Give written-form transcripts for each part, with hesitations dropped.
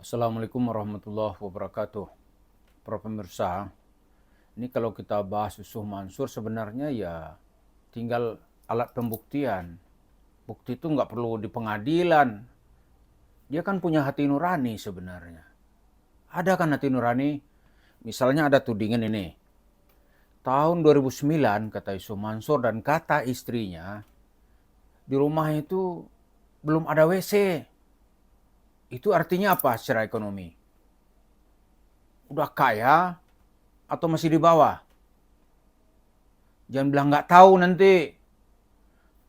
Assalamualaikum warahmatullahi wabarakatuh. Para pemirsa, ini kalau kita bahas Yusuf Mansur sebenarnya ya tinggal alat pembuktian. Bukti itu nggak perlu di pengadilan. Dia kan punya hati nurani sebenarnya. Ada kan hati nurani? Misalnya ada tudingan ini. Tahun 2009 kata Yusuf Mansur dan kata istrinya, di rumah itu belum ada WC. Itu artinya apa secara ekonomi? Udah kaya atau masih di bawah? Jangan bilang nggak tahu nanti.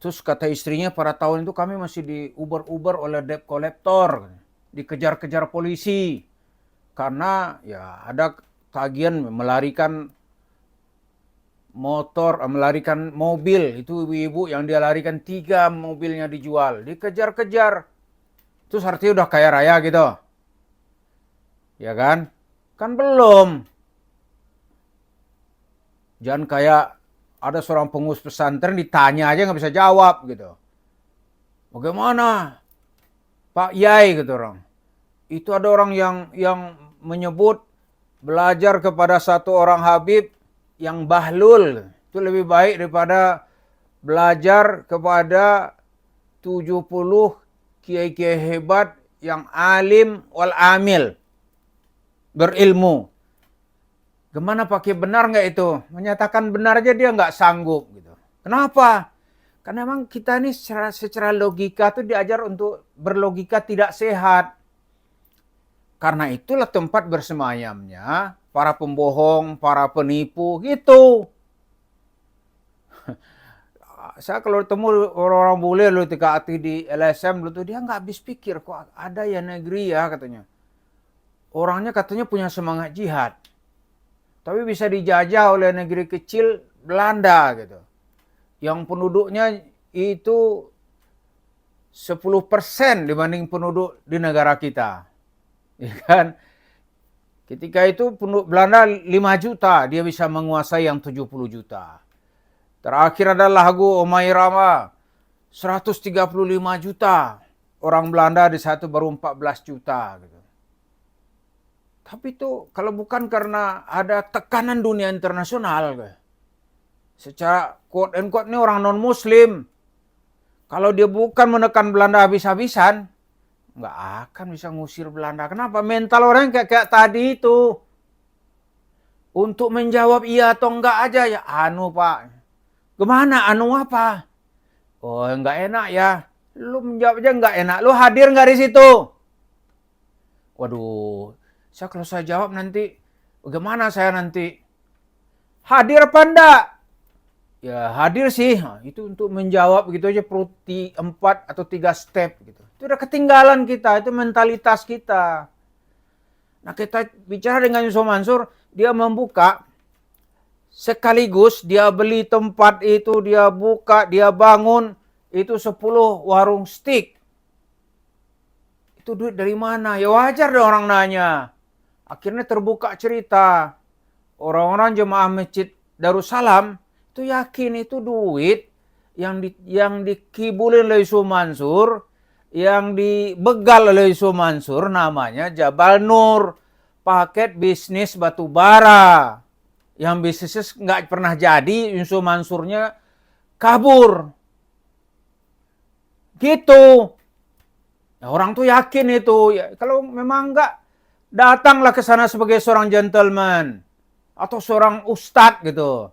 Terus kata istrinya pada tahun itu kami masih diuber-uber oleh debt collector. Dikejar-kejar polisi. Karena ya ada tagihan melarikan motor, melarikan mobil. Itu ibu-ibu yang dia larikan 3 mobilnya dijual. Dikejar-kejar. Terus artinya udah kaya raya gitu. Ya kan? Kan belum. Jangan kayak ada seorang pengurus pesantren ditanya aja nggak bisa jawab gitu. Bagaimana Pak Yai gitu orang. Itu ada orang yang menyebut belajar kepada satu orang Habib yang bahlul. Itu lebih baik daripada belajar kepada 70 kiai-kiai hebat yang alim wal amil. Berilmu. Gimana pakai benar nggak itu? Menyatakan benar aja dia nggak sanggup gitu. Kenapa? Karena memang kita ini secara logika tuh diajar untuk berlogika tidak sehat. Karena itulah tempat bersemayamnya para pembohong, para penipu gitu. Saya kalau ketemu orang-orang bule lu ketika hati di LSM lu tuh dia nggak habis pikir kok ada ya negeri ya katanya. Orangnya katanya punya semangat jihad. Tapi bisa dijajah oleh negeri kecil Belanda gitu. Yang penduduknya itu 10% dibanding penduduk di negara kita. Ya kan? Ketika itu penduduk Belanda 5 juta, dia bisa menguasai yang 70 juta. Terakhir ada lagu Omai Rama, 135 juta. Orang Belanda di satu baru 14 juta gitu. Tapi itu kalau bukan karena ada tekanan dunia internasional, secara quote and quote ini orang non muslim, kalau dia bukan menekan Belanda habis-habisan, nggak akan bisa ngusir Belanda. Kenapa? Mental orang kayak tadi itu. Untuk menjawab iya atau enggak aja ya anu pak. Gimana anu apa? Oh nggak enak ya. Lu menjawab aja nggak enak. Lu hadir nggak di situ? Waduh. Kalau saya jawab nanti, bagaimana saya nanti? Hadir apa enggak? Ya hadir sih, itu untuk menjawab gitu aja perlu 4 atau 3 step gitu. Itu udah ketinggalan kita, itu mentalitas kita. Nah kita bicara dengan Yusuf Mansur, dia membuka sekaligus dia beli tempat itu, dia buka, dia bangun, itu 10 warung steak. Itu duit dari mana? Ya wajar deh orang nanya. Akhirnya terbuka cerita. Orang-orang jemaah Masjid Darussalam itu yakin itu duit yang dikibulin oleh Yusuf Mansur, yang dibegal oleh Yusuf Mansur namanya Jabal Nur, paket bisnis batu bara. Yang bisnisnya nggak pernah jadi, Yusuf Mansurnya kabur. Gitu. Nah, orang tuh yakin itu. Ya, kalau memang nggak, datanglah ke sana sebagai seorang gentleman atau seorang ustadz gitu.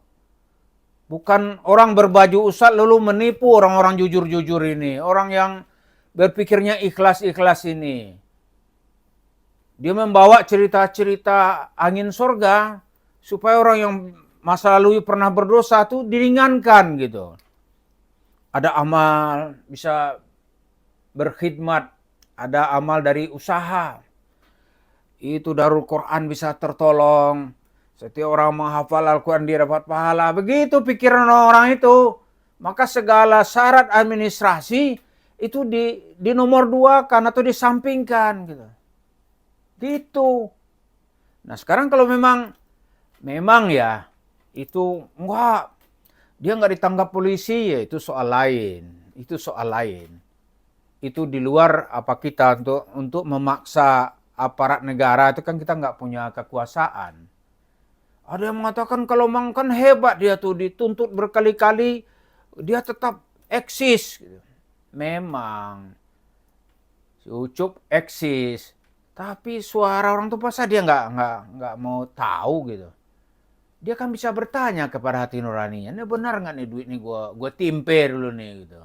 Bukan orang berbaju ustadz lalu menipu orang-orang jujur-jujur ini. Orang yang berpikirnya ikhlas-ikhlas ini. Dia membawa cerita-cerita angin surga supaya orang yang masa lalu pernah berdosa tuh diringankan gitu. Ada amal bisa berkhidmat, ada amal dari usaha. Itu Darul Quran bisa tertolong. Setiap orang menghafal Al-Quran dia dapat pahala. Begitu pikiran orang itu. Maka segala syarat administrasi itu di nomor 2 kan atau disampingkan gitu. Gitu. Nah sekarang kalau memang ya itu enggak, dia nggak ditangkap polisi ya itu soal lain. Itu soal lain. Itu di luar apa kita untuk memaksa aparat negara itu kan kita nggak punya kekuasaan. Ada yang mengatakan kalau Mang kan hebat dia tuh dituntut berkali-kali dia tetap eksis. Memang si Ucup eksis, tapi suara orang tuh masa dia nggak mau tahu gitu. Dia kan bisa bertanya kepada hati nuraninya, ini benar nggak nih duit nih gue timpe dulu nih gitu.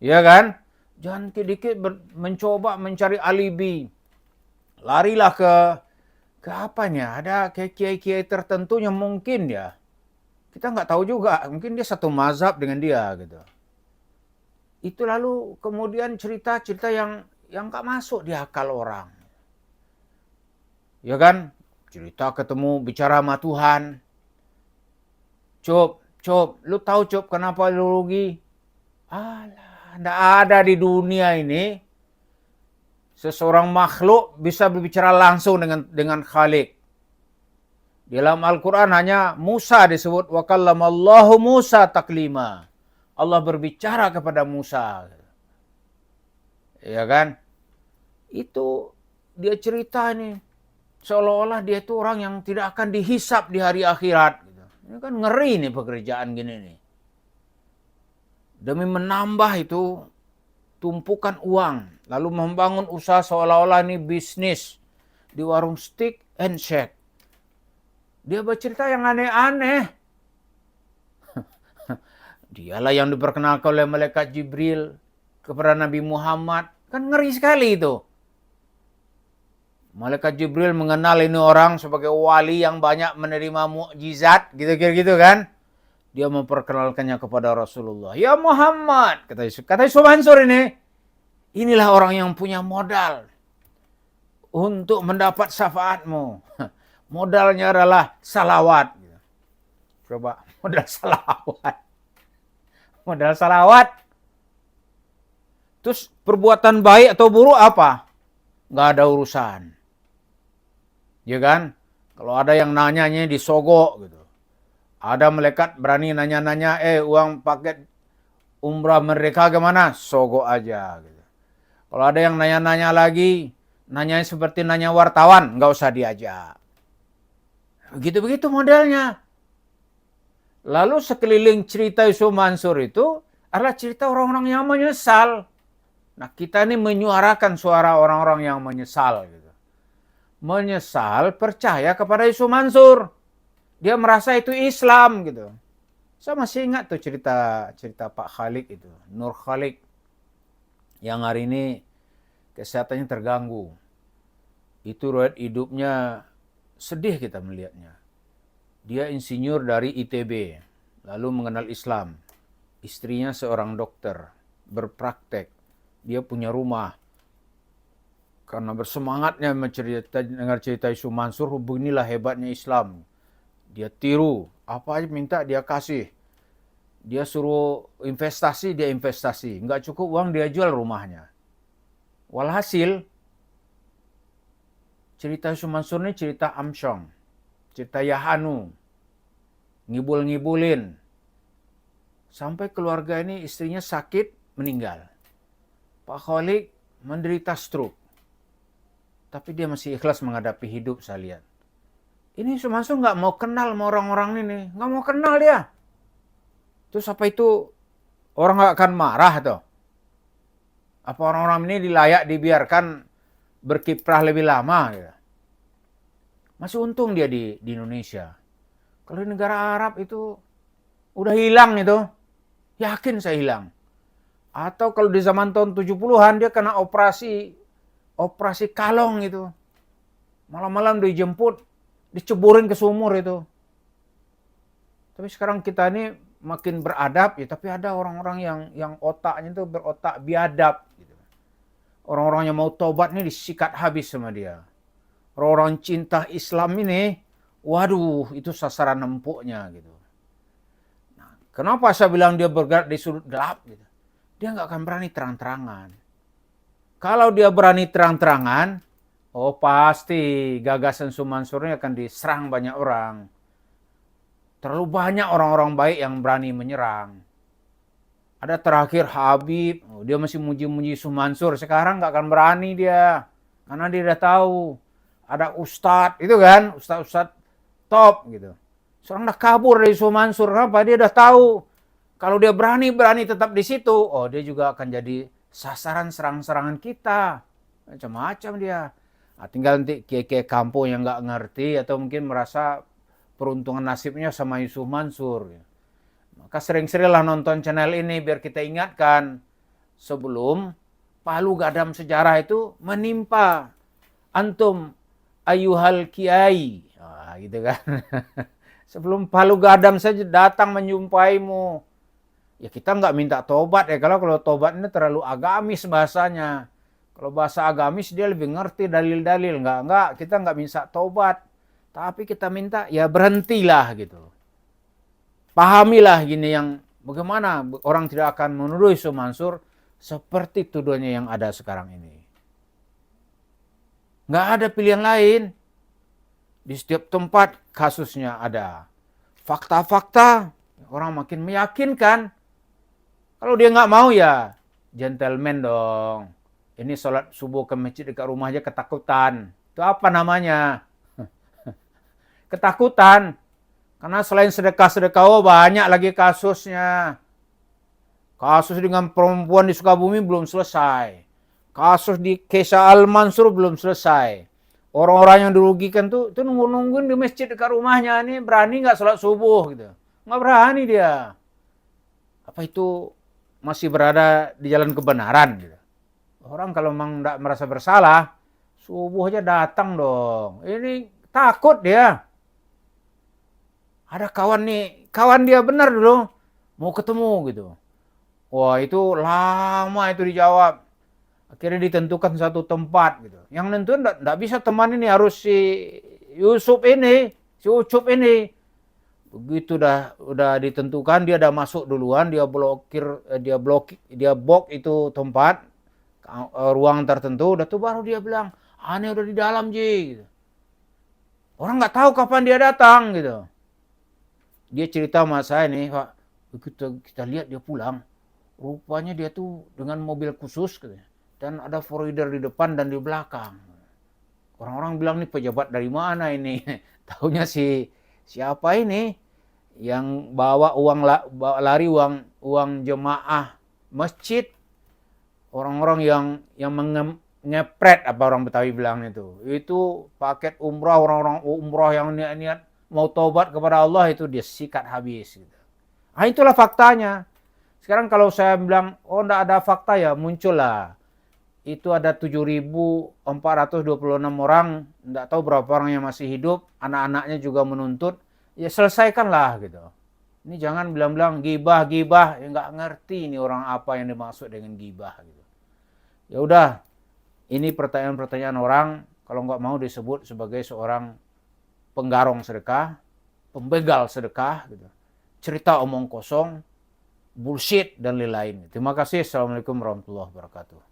Iya kan? Jangan dikit mencoba mencari alibi. Larilah ke apanya? Ada kiai-kiai tertentu yang mungkin ya. Kita nggak tahu juga, mungkin dia satu mazhab dengan dia gitu. Itu lalu kemudian cerita-cerita yang nggak masuk di akal orang. Ya kan? Cerita ketemu bicara sama Tuhan. Cop, lu tahu Cop kenapa lu rugi? Alah, nggak ada di dunia ini seseorang makhluk bisa berbicara langsung dengan Khalik. Dalam Al-Quran hanya Musa disebut wa kallamallahu Musa taklima. Allah berbicara kepada Musa. Ya kan? Itu dia cerita ini. Seolah-olah dia itu orang yang tidak akan dihisap di hari akhirat. Ini kan ngeri nih pekerjaan gini nih. Demi menambah itu tumpukan uang. Lalu membangun usaha seolah-olah ini bisnis. Di warung steak and shake. Dia bercerita yang aneh-aneh. Dialah yang diperkenalkan oleh malaikat Jibril kepada Nabi Muhammad. Kan ngeri sekali itu. Malaikat Jibril mengenal ini orang sebagai wali yang banyak menerima mukjizat. Gitu kan. Dia memperkenalkannya kepada Rasulullah. Ya Muhammad. Kata Yusuf Mansur ini. Inilah orang yang punya modal. Untuk mendapat syafaatmu. Modalnya adalah salawat. Coba modal salawat. Modal salawat. Terus perbuatan baik atau buruk apa? Nggak ada urusan. Ya kan? Kalau ada yang nanyanya disogok gitu. Ada malaikat berani nanya-nanya, uang paket umrah mereka gimana? Sogok aja gitu. Kalau ada yang nanya-nanya lagi, nanyanya seperti nanya wartawan, nggak usah diajak. Begitu-begitu modelnya. Lalu sekeliling cerita Yusuf Mansur itu adalah cerita orang-orang yang menyesal. Nah, kita ini menyuarakan suara orang-orang yang menyesal. Gitu. Menyesal, percaya kepada Yusuf Mansur. Dia merasa itu Islam gitu. Saya masih ingat tuh cerita Pak Khalik itu, Nur Khalik. Yang hari ini kesehatannya terganggu. Itu riwayat hidupnya sedih kita melihatnya. Dia insinyur dari ITB, lalu mengenal Islam. Istrinya seorang dokter, berpraktek. Dia punya rumah. Karena bersemangatnya dengar cerita Yusuf Mansur, beginilah hebatnya Islam. Dia tiru, apa aja minta dia kasih. Dia suruh investasi, dia investasi. Nggak cukup uang, dia jual rumahnya. Walhasil, cerita Yusuf Mansur ini cerita Amsyong. Cerita Yahanu. Ngibul-ngibulin. Sampai keluarga ini istrinya sakit, meninggal. Pak Khalik menderita stroke. Tapi dia masih ikhlas menghadapi hidup, saya lihat. Ini Yusuf Mansur nggak mau kenal sama orang-orang ini. Nggak mau kenal dia. Terus apa itu orang nggak akan marah tuh? Apa orang-orang ini layak dibiarkan berkiprah lebih lama? Gitu. Masih untung dia di Indonesia. Kalau di negara Arab itu udah hilang itu. Yakin saya hilang. Atau kalau di zaman tahun 70-an dia kena operasi kalong itu. Malam-malam dijemput, diceburin ke sumur itu. Tapi sekarang kita ini makin beradab ya, tapi ada orang-orang yang otaknya itu berotak biadab gitu. Orang-orang yang mau tobat ini disikat habis sama dia. Orang-orang cinta Islam ini, waduh, itu sasaran empuknya gitu. Nah, kenapa saya bilang dia bergerak di sudut gelap gitu? Dia nggak akan berani terang-terangan. Kalau dia berani terang-terangan, oh pasti gagasan Yusuf Mansur ini akan diserang banyak orang. Terlalu banyak orang-orang baik yang berani menyerang. Ada terakhir Habib, dia masih muji-muji Yusuf Mansur. Sekarang nggak akan berani dia. Karena dia udah tahu ada ustadz itu kan, ustadz top gitu. Seorang udah kabur dari Yusuf Mansur, kenapa? Dia udah tahu kalau dia berani tetap di situ, oh dia juga akan jadi sasaran serang-serangan kita. Macam-macam dia. Nah, tinggal nanti kiai-kiai kampung yang nggak ngerti atau mungkin merasa peruntungan nasibnya sama Yusuf Mansur. Maka sering-seringlah nonton channel ini biar kita ingatkan sebelum palu gadam sejarah itu menimpa antum ayuhal kiai. Nah, gitu kan. Sebelum palu gadam saja datang menjumpaimu. Ya kita nggak minta tobat ya. Kalau tobat ini terlalu agamis bahasanya. Kalau bahasa agamis dia lebih ngerti dalil-dalil. Enggak, kita nggak minta tobat. Tapi kita minta ya berhentilah gitu. Pahamilah gini yang bagaimana orang tidak akan menuduh Yusuf Mansur seperti tuduhannya yang ada sekarang ini. Nggak ada pilihan lain. Di setiap tempat kasusnya ada. Fakta-fakta orang makin meyakinkan. Kalau dia nggak mau ya gentleman dong. Ini sholat subuh ke masjid dekat rumah aja ketakutan. Itu apa namanya? Ketakutan. Karena selain sedekah-sedekah, oh banyak lagi kasusnya. Kasus dengan perempuan di Sukabumi belum selesai. Kasus di Kesa Al-Mansur belum selesai. Orang-orang yang dirugikan tuh nunggu-nungguin di masjid dekat rumahnya. Ini berani nggak sholat subuh gitu. Nggak berani dia. Apa itu masih berada di jalan kebenaran gitu. Orang kalau memang nggak merasa bersalah, subuh aja datang dong. Ini takut dia. Ada kawan dia benar dulu, mau ketemu gitu. Wah itu lama itu dijawab. Akhirnya ditentukan satu tempat gitu. Yang nentuin nggak bisa teman ini, harus si Yusuf ini, si Ucup ini. Begitu udah ditentukan, dia udah masuk duluan, dia blok itu tempat ruang tertentu, udah tuh baru dia bilang, aneh udah di dalam Ji. Gitu. Orang nggak tahu kapan dia datang gitu. Dia cerita sama saya nih, Pak, begitu kita lihat dia pulang, rupanya dia tuh dengan mobil khusus gitu. Dan ada four-wheeler di depan dan di belakang. Orang-orang bilang nih pejabat dari mana ini? Taunya siapa ini yang bawa lari uang jemaah masjid. Orang-orang yang ngepret apa orang Betawi bilang itu paket umrah, orang-orang umrah yang niat mau tobat kepada Allah itu dia sikat habis gitu. Nah, itulah faktanya. Sekarang kalau saya bilang oh enggak ada fakta ya muncullah. Itu ada 7.426 orang, enggak tahu berapa orang yang masih hidup, anak-anaknya juga menuntut, ya selesaikanlah gitu. Ini jangan bilang-bilang gibah, ya enggak ngerti ini orang apa yang dimaksud dengan gibah gitu. Ya udah, ini pertanyaan-pertanyaan orang kalau nggak mau disebut sebagai seorang penggarong sedekah, pembegal sedekah, gitu. Cerita omong kosong, bullshit dan lain-lain. Terima kasih. Assalamualaikum warahmatullahi wabarakatuh.